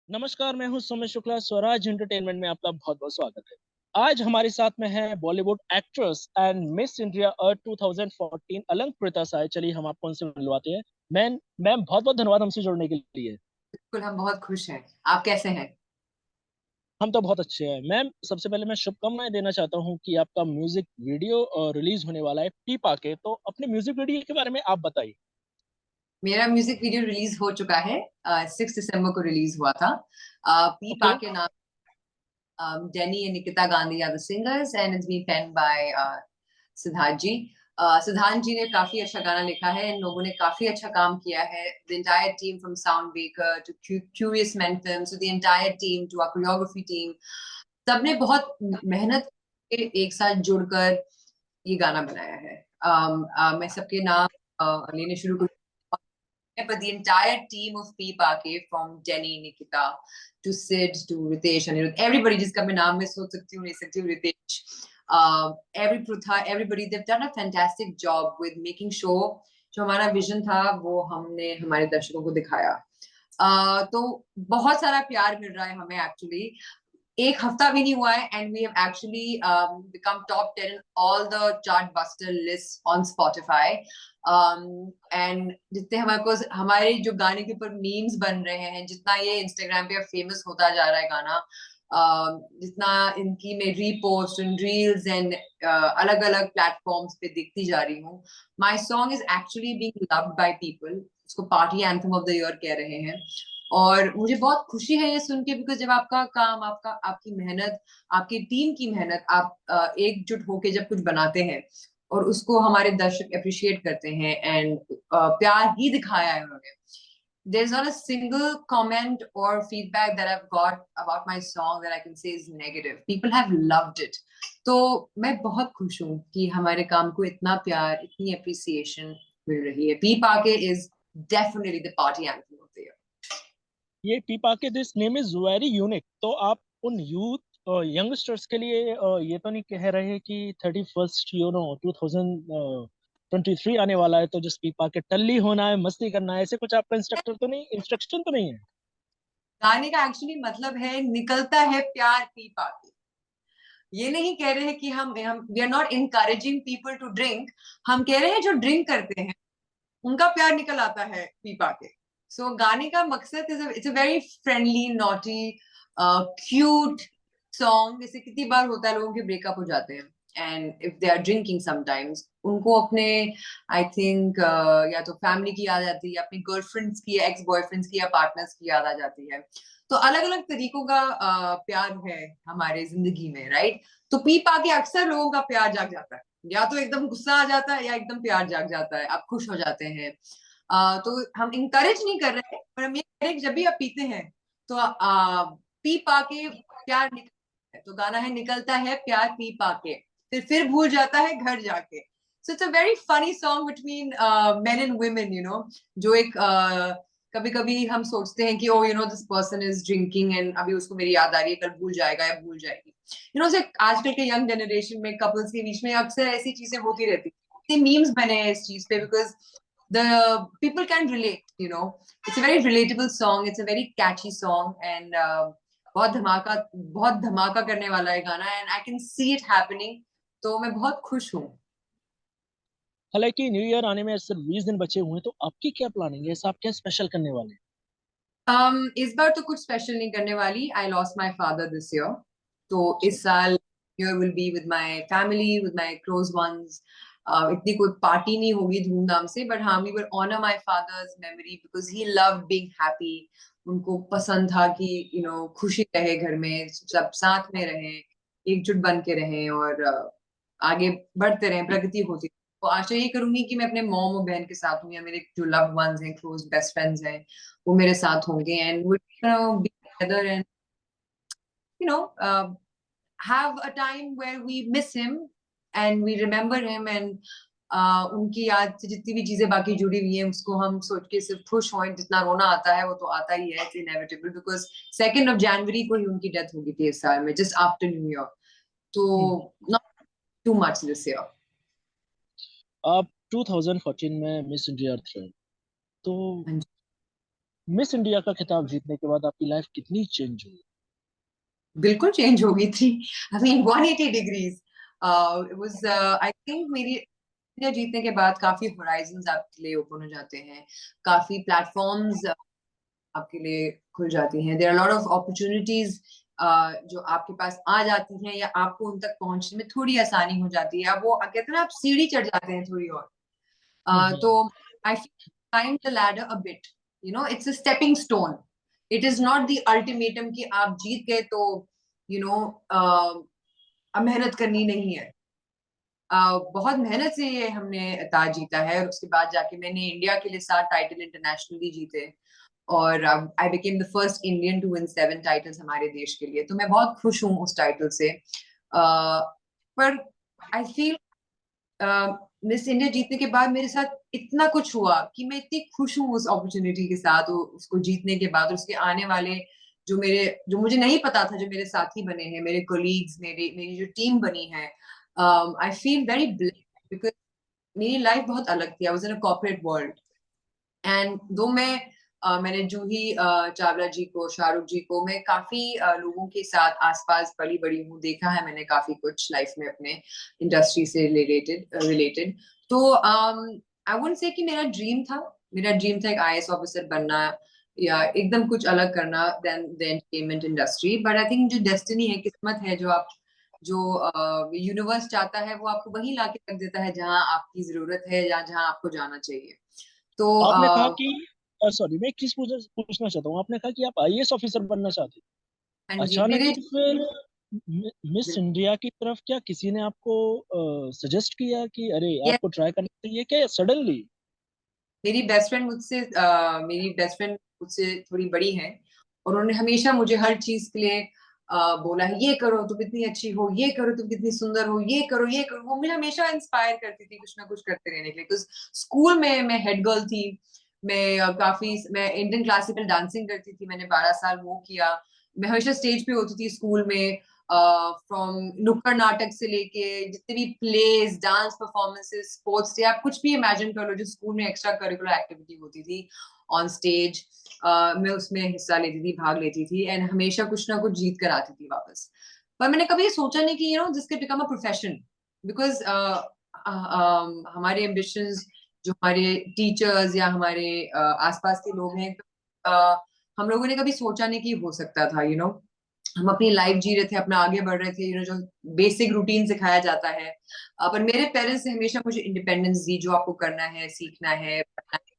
नमस्कार, मैं हूं सुमित शुक्ला। स्वराज एंटरटेनमेंट में आपका बहुत बहुत स्वागत है। आज हमारे साथ में है Bollywood actress and Miss India Earth 2014 Alankrita Sahai. चलिए हम आपको उनसे मिलवाते हैं। मैम मैम, बहुत बहुत धन्यवाद हमसे जुड़ने के लिए। बिल्कुल, हम बहुत खुश हैं। आप कैसे हैं? हम तो बहुत अच्छे हैं मैम। सबसे पहले मैं शुभकामनाएं देना चाहता हूं कि आपका म्यूजिक वीडियो रिलीज होने वाला है पी पाके। तो अपने म्यूजिक वीडियो के बारे में आप बताइए। मेरा म्यूजिक वीडियो रिलीज हो चुका है। 6 दिसंबर को रिलीज हुआ था। ओके। पीपा के नाम। Danny and Nikita Gandhi are the singers and it's been pen by Siddharth ji. Siddhant ji ने काफी अच्छा गाना लिखा है। इन लोगों ने काफी अच्छा काम किया है। The entire team from Sound Baker to Curious Man Films to the entire team to our choreography team, सबने बहुत मेहनत के एक साथ जुड़कर ये गाना बनाया है। मैं सबके नाम लेने शुरू कर, but the entire team of P-Parke, from Jenny, Nikita, to Sid, to Ritesh, and everybody, जिसका मैं नाम में सोच सकती हूँ नहीं सकती हूँ, Ritesh, every Prutha, everybody, they've done a fantastic job with making sure जो हमारा विजन था वो हमने हमारे दर्शकों को दिखाया। तो बहुत सारा प्यार मिल रहा है हमें एक्चुअली। एक हफ्ता भी नहीं हुआ है and we have actually become top 10 in all the chart buster list on Spotify. And जितने हमारे को हमारे जो गाने के ऊपर मीम्स बन रहे हैं, जितना ये इंस्टाग्राम पे फेमस होता जा रहा है गाना, जितना इनकी मैं रीपोस्ट एंड रील्स एंड अलग अलग प्लेटफॉर्म्स पे दिखती जा रही हूँ, my song is actually being loved by people. उसको party anthem of the year कह रहे हैं। और मुझे बहुत खुशी है ये सुन के, बिकॉज जब आपका काम, आपका आपकी मेहनत, आपकी टीम की मेहनत, आप एकजुट होके जब कुछ बनाते हैं और उसको हमारे दर्शक अप्रिशिएट करते हैं एंड प्यार ही दिखाया है उन्होंने। There's not a single comment or feedback that I've got about my song that I can say is negative. People have loved it. तो मैं बहुत खुश हूँ कि हमारे काम को इतना प्यार, इतनी अप्रिसिएशन मिल रही है। P Pakke is definitely the party anthem of the year. ये P Pakke, this name is very unique. तो आप उन यूथ यंगस्टर्स के लिए ये तो नहीं कह रहे कि 31st 2023 आने वाला है तो जिस पी पाके टल्ली होना है, मस्ती करना है, ऐसे कुछ आपका इंस्ट्रक्शन तो नहीं है? गाने का एक्चुअली मतलब है निकलता है प्यार पी पाके। ये नहीं कह रहे हैं कि हम we are not encouraging people to drink. हम कह रहे हैं जो ड्रिंक करते हैं उनका प्यार निकल आता है पी पाके। सो गाने का मकसद it's a very friendly, naughty, cute song. जैसे कितनी बार होता है लोगों के ब्रेकअप हो जाते हैं and if they are drinking sometimes, उनको अपने, आई थिंक, या तो फैमिली की याद आती है, अपनी गर्लफ्रेंड्स की, एक्स बॉयफ्रेंड्स की या पार्टनर्स की याद आ जाती है। तो अलग अलग तरीकों का प्यार है हमारे जिंदगी में, राइट? तो पी पाके अक्सर लोगों का प्यार जाग जाता है, या तो एकदम गुस्सा आ जाता है या एकदम प्यार जाग जाता है, आप खुश हो जाते हैं। तो हम इंकरेज नहीं कर रहे हैं, पर हम ये कह रहे हैं कि जब भी आप पीते हैं तो पी पाके प्यार निकलता है। तो गाना है निकलता है प्यार पी पाके, फिर भूल जाता है घर जाके। So it's a very funny song between men and women, जो एक कभी कभी हम सोचते हैं कि oh this person is drinking and अभी उसको मेरी याद आ रही है, कल भूल जाएगा या भूल जाएगी। से आजकल के यंग जनरेशन में कपल्स के बीच में अक्सर ऐसी चीजें होती रहती हैं। मीम्स बने हैं इस चीज पे, because the people can relate. It's a very relatable song, it's a very catchy song and बहुत धमाका करने वाला है गाना and I can see it happening. तो मैं बहुत खुश हूँ। हालांकि न्यू ईयर आने में सिर्फ 20 दिन बचे हुए हैं, तो आपकी क्या प्लानिंग है? ऐसा आप क्या स्पेशल करने वाले हैं? इस बार तो कुछ स्पेशल नहीं करने वाली। I lost my father this year. तो अच्छा। इस साल year will be with my family, with my close ones. इतनी कोई पार्टी नहीं होगी धूमधाम से, बट हाँ, we will honour my father's memory because he love being happy. उनको पसंद था कि खुशी रहे घर में, सब साथ में रहें, एकजुट बन के रहें और आगे बढ़ते रहें, प्रगति होती। तो आशा ये करूंगी कि मैं अपने मॉम और बहन के साथ हूँ, या मेरे जो लव्ड वंस हैं, क्लोज बेस्ट फ्रेंड्स हैं, वो मेरे साथ होंगे and we be together and you know uh, have a time where we miss him and we remember him and उनकी याद से जितनी भी चीजें बाकी जुड़ी हुई हैं उसको हम सोच के सिर्फ खुश हों। जितना रोना आता है वो तो आता ही है, इट्स इनएविटेबल, बिकॉज 2 जनवरी को ही उनकी डेथ हो गई थी इस साल में, जस्ट आफ्टर न्यू ईयर। तो hmm. Not too much this year. आप 2014 में मिस इंडिया थे, तो मिस इंडिया का खिताब जीतने के बाद आपकी लाइफ कितनी चेंज हुई? बिल्कुल चेंज हो गई थी। I mean 180 degrees. It was I think मेरी इंडिया जीतने के बाद काफी होराइजंस आपके लिए ओपन हो जाते हैं, काफी प्लेटफॉर्म्स आपके लिए खुल जाती हैं। There are lot of opportunities जो आपके पास आ जाती हैं, या आपको उन तक पहुंचने में थोड़ी आसानी हो जाती है। अब वो कहते हैं ना, आप सीढ़ी चढ़ जाते हैं थोड़ी और। तो hmm. I feel climb the ladder a bit, it's a stepping stone. It is not the ultimatum कि आप जीत गए तो यू नो अब मेहनत करनी नहीं है। बहुत मेहनत से ये हमने ताज जीता है, और उसके बाद जाके मैंने इंडिया के लिए 7 टाइटल इंटरनेशनली जीते, और I became the first Indian to win 7 titles हमारे देश के लिए। तो मैं बहुत खुश हूँ उस टाइटल से। पर आई फील मिस इंडिया जीतने के बाद मेरे साथ इतना कुछ हुआ कि मैं इतनी खुश हूँ उस अपॉर्चुनिटी के साथ, उसको जीतने के बाद, और उसके आने वाले जो मुझे नहीं पता था, जो मेरे साथी बने हैं, मेरे कोलीग्स, मेरी जो टीम बनी है। I feel very blessed because मेरी लाइफ बहुत अलग थी। I was in a corporate world, and दो मैंने जूही चावला जी को, शाहरुख जी को, मैं काफी लोगों के साथ आसपास पली बड़ी हूँ, देखा है मैंने काफी कुछ लाइफ में अपने इंडस्ट्री से रिलेटेड। तो आई वुडंट से कि मेरा ड्रीम था एक आईएएस ऑफिसर बनना, या एकदम कुछ अलग करना than the entertainment industry. But I think जो डेस्टिनी है, किस्मत है, जो यूनिवर्स चाहता है, वो आपको वहीं लाके रख देता है जहां आपकी जरूरत है, या जहां आपको जाना चाहिए। तो आपने कहा कि सॉरी, मैं एक चीज पूछना चाहता हूँ। आपने कहा कि आप आईएएस ऑफिसर बनना चाहते हाँ हैं, जी, अचानक मेरे ही फिर मिस इंडिया की तरफ क्या किसी ने आपको सजेस्ट किया कि अरे ये आपको ट्राई करना चाहिए, क्या सडनली? मेरी बेस्ट फ्रेंड मुझसे थोड़ी बड़ी है, और उन्होंने हमेशा मुझे हर चीज के लिए बोला है, ये करो तुम कितनी अच्छी हो, ये करो तुम कितनी सुंदर हो, ये करो ये करो। वो मुझे हमेशा इंस्पायर करती थी कुछ ना कुछ करते रहने के लिए। बिकॉज स्कूल में मैं हेड गर्ल थी। मैं इंडियन क्लासिकल डांसिंग करती थी, मैंने 12 साल वो किया। मैं हमेशा स्टेज पे होती थी स्कूल में, फ्रॉम नुक्कड़ नाटक से लेके जितने भी plays, dance performances, sports day, आप कुछ भी इमेजिन कर लो जो स्कूल में एक्स्ट्रा करिकुलर एक्टिविटी होती थी ऑन स्टेज, मैं उसमें हिस्सा लेती थी, भाग लेती थी, एंड हमेशा कुछ ना कुछ जीत कर आती थी वापस। पर मैंने कभी ये सोचा नहीं कि this can become a profession, because हमारे एम्बिशंस, जो हमारे टीचर्स या हमारे आसपास के लोग हैं, हम लोगों ने कभी सोचा नहीं कि हो सकता था। हम अपनी लाइफ जी रहे थे, अपना आगे बढ़ रहे थे, जो बेसिक रूटीन सिखाया जाता है। पर मेरे पेरेंट्स ने हमेशा मुझे इंडिपेंडेंस दी, जो आपको करना है, सीखना है, पढ़ना है,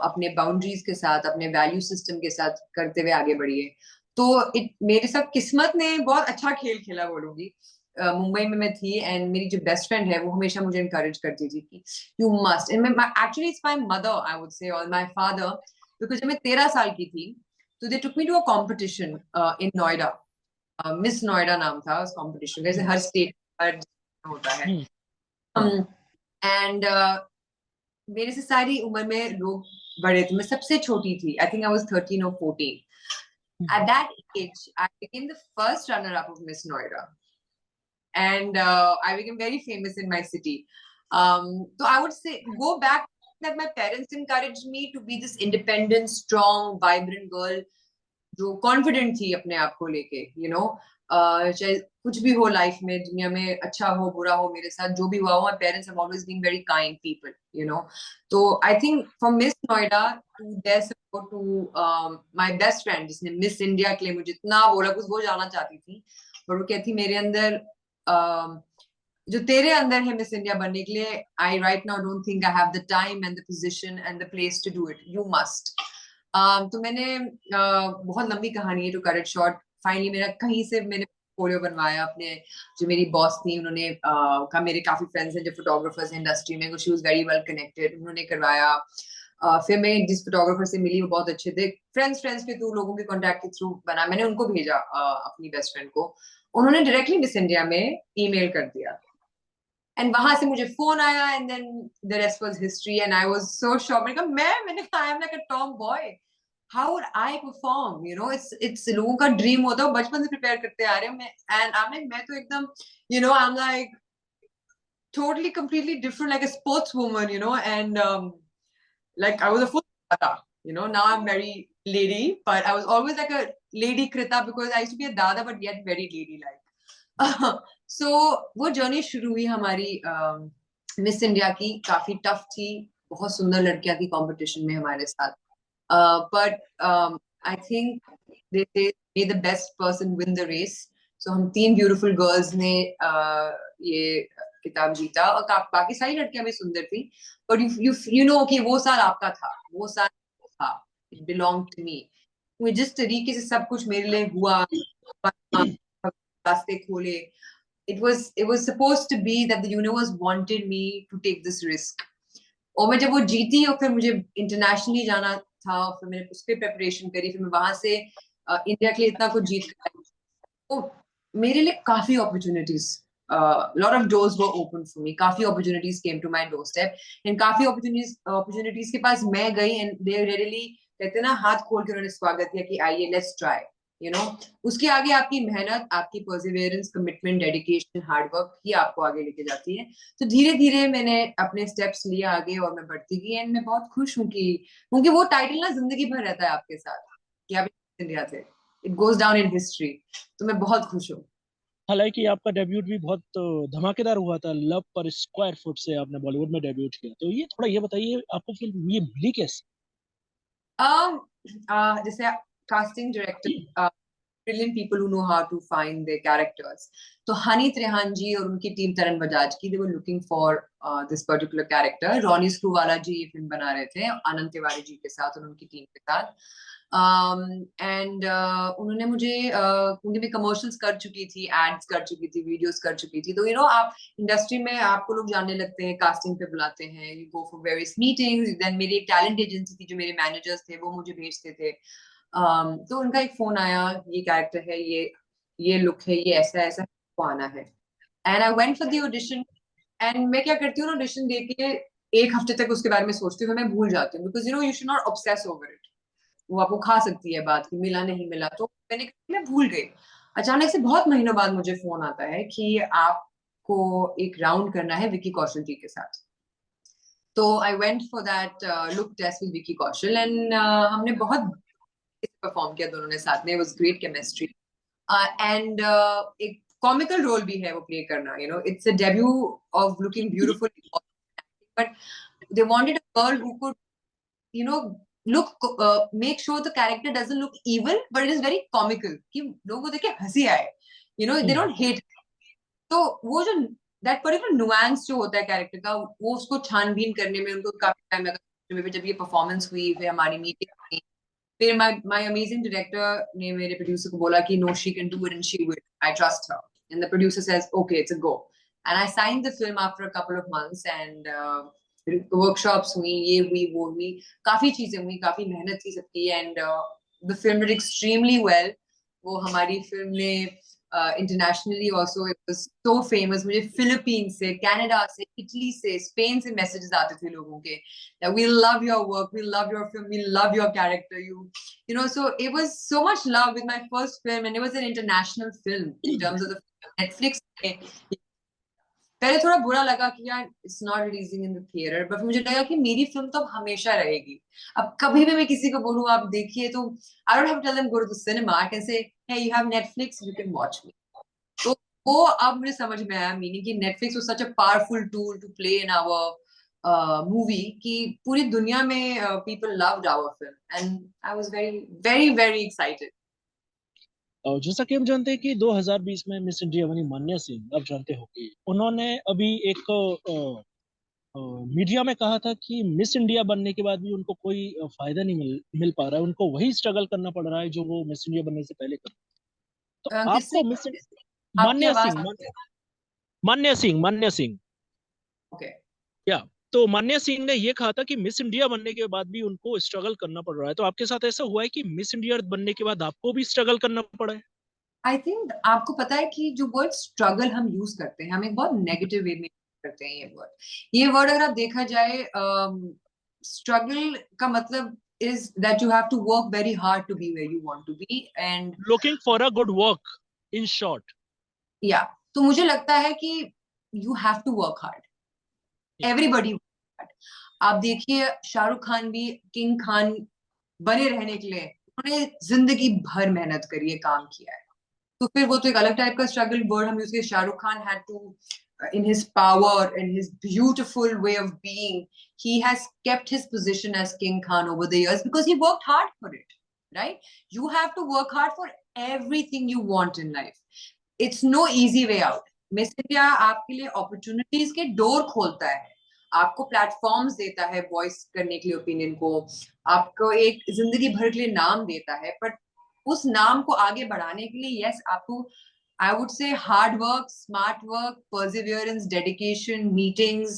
अपने बाउंड्रीज के साथ, अपने वैल्यू सिस्टम के साथ करते हुए आगे बढ़िए। तो मेरे साथ किस्मत ने बहुत अच्छा खेल खेला बोलूंगी। मुंबई में मैं थी, एंड मेरी जो बेस्ट फ्रेंड है वो हमेशा मुझे इनकरेज करती थी कि you must, and actually it's my mother I would say, और माय फादर। बिकॉज जब मैं 13 साल की थी, तो they took me to a competition in Noida. Miss Noida नाम था उस कॉम्पिटिशन, जैसे हर स्टेट हर होता है। हम्म। हम्म। एंड मेरे से सारी उम्र में लोग बड़े थे, मैं सबसे छोटी थी। I think I was 13 or 14. At that age, I became the first runner-up of Miss Noida, and I became very famous in my city. So I would say, go back, that my parents encouraged me to be this independent, strong, vibrant girl, जो confident थी अपने आप को लेके। चाहे कुछ भी हो लाइफ में, दुनिया में, अच्छा हो बुरा हो, मेरे साथ जो भी हुआ हो, my parents have always been very kind people. तो I think from Miss Noida to their support to my best friend, जिसने मिस इंडिया के लिए मुझे इतना बोला, कुछ वो जाना चाहती थी, पर वो कहती मेरे अंदर जो तेरे अंदर है मिस इंडिया बनने के लिए, I right now don't think I have the time and the position and the place to do it, you must. तो मैंने बहुत लंबी कहानी है to cut it short, finally मेरा कहीं से मैंने पोर्टफोलियो बनवाया अपने। जो मेरी बॉस थी, उन्होंने कहा, मेरे काफी फ्रेंड्स हैं जो फोटोग्राफर्स हैं इंडस्ट्री में, she was very well connected, उन्होंने करवाया। फिर मैं जिस फोटोग्राफर से मिली वो बहुत अच्छे थे, फ्रेंड्स फ्रेंड्स के थ्रू, लोगों के कॉन्टैक्ट के थ्रू बना, मैंने उनको भेजा अपनी बेस्ट फ्रेंड को, उन्होंने डायरेक्टली मिस इंडिया में ईमेल कर दिया, एंड वहां से मुझे फोन आया, and then the rest was history, and I was so shocked. मैंने कहा I am like a tomboy, how would I perform, it's लोगों का ड्रीम होता है, बचपन से प्रिपेयर करते आ रहे हैं। मैं तो एकदम, आई am like totally completely different, like a sportswoman, and like I was a full tata. now I'm very lady, but I was always like a lady Krita because I used to be a dada but yet very lady like. So वो journey शुरू हुई हमारी miss India की, काफी tough थी, बहुत सुंदर लड़कियां थी कंपटीशन में हमारे साथ, but I think they say may the best person win the race. So हम 3 ब्यूटीफुल गर्ल्स ने ये किताब जीता, और बाकी सारी लड़कियां भी सुंदर थी, बट you know कि वो साल आपका था, वो साल था, it belonged to me. वो जिस तरीके से सब कुछ मेरे लिए हुआ, रास्ते खोले, it was supposed to be that the universe wanted me to take this risk. और मैं जब वो जीती और फिर मुझे इंटरनेशनली जाना था, फिर मैंने उस पर प्रेपरेशन करी, फिर मैं वहां से इंडिया के लिए इतना कुछ जीत कर, तो मेरे लिए काफी opportunities, lot of doors were open for me, काफी opportunities came to my doorstep, and काफी opportunities के पास मैं गई, and they really, कहते ना, हाथ खोल के उन्होंने स्वागत किया कि आइए, let's try, उसके आगे आपकी मेहनत, आपकी परसिवियरेंस, कमिटमेंट, डेडिकेशन, हार्डवर्क ही आपको आगे लेके जाती है। तो धीरे धीरे मैंने अपने स्टेप्स लिए आगे और मैं बढ़ती गई, एंड मैं बहुत खुश हूँ कि, क्योंकि वो टाइटल ना जिंदगी भर रहता है आपके साथ कि आप इंडिया थे, it goes down in history, तो मैं बहुत खुश हूँ। हालांकि आपका डेब्यूट भी बहुत धमाकेदार हुआ था, लव पर स्क्वायर फुट से आपने बॉलीवुड में डेब्यूट किया, तो ये थोड़ा ये बताइए आपको फिल्म ये मिली कैसे? जैसे casting director, brilliant people who know how to find their characters. तो हनी त्रेहान जी और उनकी टीम, तरन बजाज की, they were looking for this particular character. Ronnie Screwvala ji ये फिल्म बना रहे थे आनंद तिवारी जी के साथ और उनकी टीम के साथ, एंड उन्होंने मुझे, क्योंकि मैं कमर्शियल्स कर चुकी थी, एड्स कर चुकी थी, वीडियोस कर चुकी थी, तो आप इंडस्ट्री में आपको लोग जानने लगते हैं, कास्टिंग पे बुलाते हैं, you go for various meetings, then मेरी एक टैलेंट एजेंसी थी जो मेरे मैनेजर्स थे, वो मुझे भेजते थे, तो उनका एक फोन आया, ये कैरेक्टर है, ये लुक है, ये ऐसा ऐसा को आना है, and I went for the audition, and मैं क्या करती हूँ, ऑडिशन दे के 1 हफ्ते तक उसके बारे में सोचती हूँ, मैं भूल जाती हूँ, because you should not obsess over it, वो आपको खा सकती है बात कि मिला नहीं मिला, तो मैं भूल गई। अचानक से बहुत महीनों बाद मुझे फोन आता है कि आपको एक राउंड करना है विकी कौशल जी के साथ, तो I went for that look test with Vicky Kaushal, and हमने बहुत परफॉर्म किया दोनों ने साथ में, वाज ग्रेट केमिस्ट्री, एंड एक कॉमिकल रोल भी है वो प्ले करना, it's a debut of looking beautiful, but they wanted a girl who could look, make sure the character doesn't look evil but it is very comical, कि लोगों को देख के हंसी आए, they don't hate, तो वो जो that particular nuance जो होता है कैरेक्टर का, वो उसको छानबीन करने में उनको काफी टाइम लगा। जब ये परफॉर्मेंस हुई, फिर हमारी मीटिंग हुई, फिर my amazing director ने मेरे प्रोड्यूसर को बोला कि no, she can do it and she will, I trust her, and the producer says okay, it's a go, and I signed the film after a couple of months, and workshops हुई, ये हुई, वो हुई, काफी चीजें हुई, काफी मेहनत थी सबकी, and the film did extremely well. वो हमारी फिल्म ने internationally also it was so famous, मुझे फिलीपीन से, कनाडा से, इटली से, स्पेन से मैसेजेस आते थे लोगों के, we love your work, we love your film, we love your character, so it was so much love with my first film, and it was an international film in terms of the Netflix. पहले थोड़ा बुरा लगा कि यार it's not releasing in the theatre, but मुझे लगा कि मेरी फिल्म तो अब हमेशा रहेगी, अब कभी भी मैं किसी को बोलूं आप देखिए, तो I don't have to tell them go to the cinema, I can say hey you have Netflix, you can watch me. तो वो अब मुझे समझ में आया मीनिंग कि Netflix was such a powerful tool to play in our movie, कि पूरी दुनिया में people loved our film, and I was very very very excited. और जैसा कि हम जानते हैं कि 2020 में मिस इंडिया बनी मान्या सिंह, आप जानते हो कि उन्होंने अभी एक मीडिया में कहा था कि मिस इंडिया बनने के बाद भी उनको कोई फायदा नहीं मिल पा रहा है, उनको वही स्ट्रगल करना पड़ रहा है जो वो मिस इंडिया बनने से पहले कर। तो किससे? आपको आपकी मान्या आवाज। सिंह, मान्या सिंह ओके। क्या? तो मान्या सिंह ने ये कहा था कि मिस इंडिया बनने के बाद भी उनको स्ट्रगल करना पड़ रहा है, तो आपके साथ ऐसा हुआ है कि मिस इंडिया बनने के बाद आपको भी स्ट्रगल करना पड़ा है? आई थिंक आपको पता है कि जो वर्ड स्ट्रगल हम यूज करते हैं, हम एक बहुत नेगेटिव वे में करते हैं ये वर्ड अगर आप देखा जाए, स्ट्रगल का मतलब is that you have to work very hard to be where you want to be, and looking for a good work, in short. yeah, तो मुझे लगता है कि you have to work hard, everybody work hard। आप देखिए शाहरुख खान भी king Khan बने रहने के लिए उन्होंने जिंदगी भर मेहनत करी है, काम किया है। तो फिर वो तो एक अलग टाइप का स्ट्रगल वर्ड हम use, Shahrukh Khan had to in his power and his beautiful way of being, he has kept his position as King Khan over the years because he worked hard for it, right? You have to work hard for everything you want in life. It's no easy way out. Miss India आपके लिए opportunities के door खोलता है, आपको platforms देता है voice करने के लिए ओपिनियन को, आपको एक जिंदगी भर के लिए नाम देता है, बट उस नाम को आगे बढ़ाने के लिए यस आपको I would say hard work, smart work, perseverance, dedication, meetings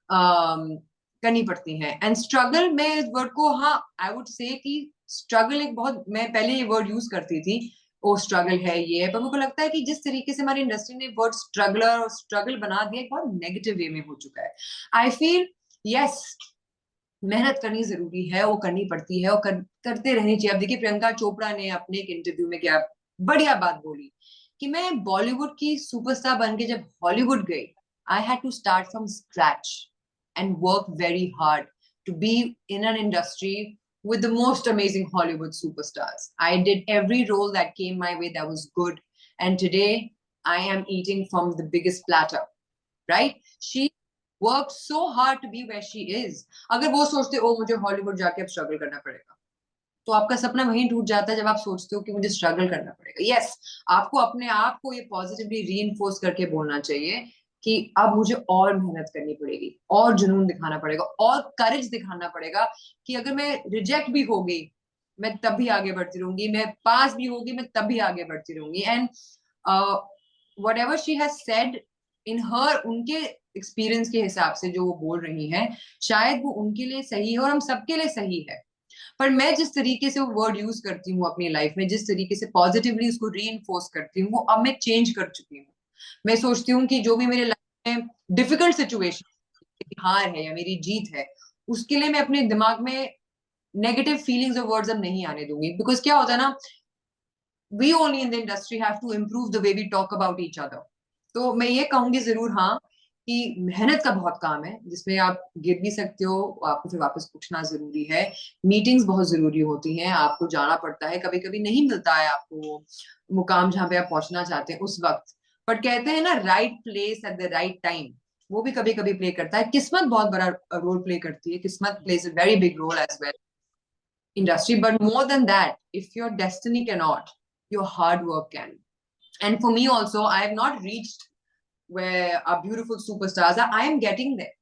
करनी पड़ती हैं. And struggle में इस वर्ड को, हाँ I would say कि struggle एक बहुत, मैं पहले ये वर्ड यूज करती थी, ओ स्ट्रगल है ये है, पर मुझे लगता है कि जिस तरीके से हमारी इंडस्ट्री ने वर्ड स्ट्रगलर और स्ट्रगल बना दिया, एक बहुत नेगेटिव वे में हो चुका है. आई फील यस मेहनत करनी जरूरी है, वो करनी पड़ती है और करते रहनी चाहिए. अब देखिए प्रियंका चोपड़ा ने अपने एक इंटरव्यू में क्या बढ़िया बात बोली कि मैं बॉलीवुड की सुपरस्टार बन के जब हॉलीवुड गई, I had to start from scratch and work very hard to be in an industry with the most amazing Hollywood superstars. I did every role that came my way that was good. And today I am eating from the biggest platter, right? She worked so hard to be where she is. अगर वो सोचते ओ मुझे Hollywood जाके अब struggle करना पड़ेगा, तो आपका सपना वहीं टूट जाता है जब आप सोचते हो कि मुझे स्ट्रगल करना पड़ेगा. यस आपको अपने आप को ये पॉजिटिवली रीइंफोर्स करके बोलना चाहिए कि अब मुझे और मेहनत करनी पड़ेगी, और जुनून दिखाना पड़ेगा, और करेज दिखाना पड़ेगा कि अगर मैं रिजेक्ट भी हो गई मैं तब भी आगे बढ़ती रहूंगी, मैं पास भी होगी मैं तब भी आगे बढ़ती रहूंगी. And whatever she has said in her, उनके एक्सपीरियंस के हिसाब से जो वो बोल रही हैं, शायद वो उनके लिए सही है और हम सबके लिए सही है. पर मैं जिस तरीके से वो वर्ड यूज करती हूँ अपनी लाइफ में, जिस तरीके से पॉजिटिवली उसको रीइंफोर्स करती हूँ, वो अब मैं चेंज कर चुकी हूँ. मैं सोचती हूँ कि जो भी मेरे लाइफ में डिफिकल्ट सिचुएशन, हार है या मेरी जीत है, उसके लिए मैं अपने दिमाग में नेगेटिव फीलिंग्स और वर्ड्स अब नहीं आने दूंगी. बिकॉज क्या होता है ना, we only in the industry have to improve the way we talk about each other. तो मैं ये कहूंगी जरूर हाँ कि मेहनत का बहुत काम है, जिसमें आप गिर भी सकते हो, आपको फिर वापस उठना जरूरी है. मीटिंग्स बहुत जरूरी होती हैं, आपको जाना पड़ता है, कभी कभी नहीं मिलता है आपको मुकाम जहां पे आप पहुंचना चाहते हैं उस वक्त. बट कहते हैं ना right place at the right time, वो भी कभी कभी प्ले करता है. किस्मत बहुत बड़ा रोल प्ले करती है, किस्मत plays a very big role as well industry. But more than that, if your destiny cannot, your hard work can. And for me also, I have not reached where our beautiful superstars are. I am getting there.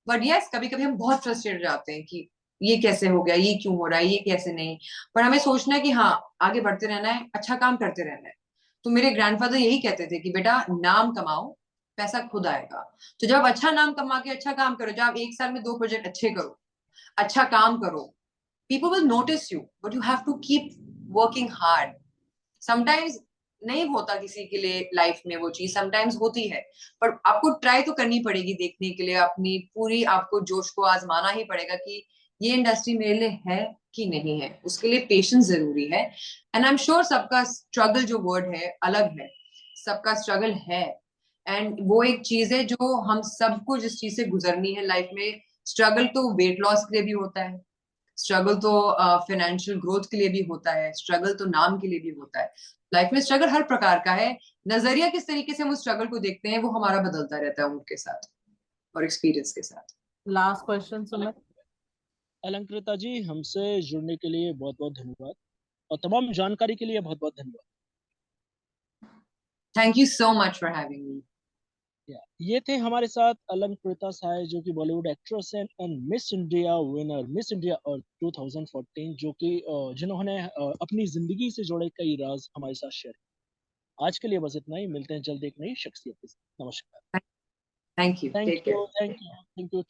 But yes, कभी कभी हम बहुत frustrate जाते हैं कि ये कैसे हो गया, ये क्यों हो रहा है, ये कैसे नहीं. पर हमें सोचना है कि हाँ आगे बढ़ते रहना है, अच्छा काम करते रहना है. तो मेरे ग्रैंडफादर यही कहते थे कि बेटा नाम कमाओ, पैसा खुद आएगा. तो जब आप अच्छा नाम कमा के अच्छा काम करो, जब आप एक साल में 2 प्रोजेक्ट अच्छे करो, अच्छा काम करो, people will notice you, but you have to keep working hard. Sometimes नहीं होता किसी के लिए लाइफ में वो चीज, समटाइम्स होती है, पर आपको ट्राई तो करनी पड़ेगी देखने के लिए, अपनी पूरी आपको जोश को आजमाना ही पड़ेगा कि ये इंडस्ट्री मेरे लिए है कि नहीं है. उसके लिए पेशेंस जरूरी है. एंड आई एम श्योर सबका स्ट्रगल जो वर्ड है अलग है, सबका स्ट्रगल है. एंड वो एक चीज है जो हम सबको जिस चीज से गुजरनी है लाइफ में. स्ट्रगल तो वेट लॉस के लिए भी होता है, स्ट्रगल तो फाइनेंशियल ग्रोथ के लिए भी होता है, स्ट्रगल तो नाम के लिए भी होता है. लाइफ में स्ट्रगल हर प्रकार का है. नजरिया किस तरीके से हम उस स्ट्रगल को देखते हैं वो हमारा बदलता रहता है उम्र के साथ और एक्सपीरियंस के साथ. Last question Sumit. अलंकृता जी, हमसे जुड़ने के लिए बहुत बहुत धन्यवाद और तमाम जानकारी के लिए बहुत बहुत धन्यवाद. Thank you so much for having me. ये थे हमारे साथ अलंकृता साय, जो कि बॉलीवुड एक्ट्रेस हैं and Miss India winner, miss India और 2014, जो कि जिन्होंने अपनी जिंदगी से जुड़े कई राज हमारे साथ शेयर. आज के लिए बस इतना ही, मिलते हैं जल्द एक नई शख्सियत के साथ. नमस्कार. Thank you. Thank you.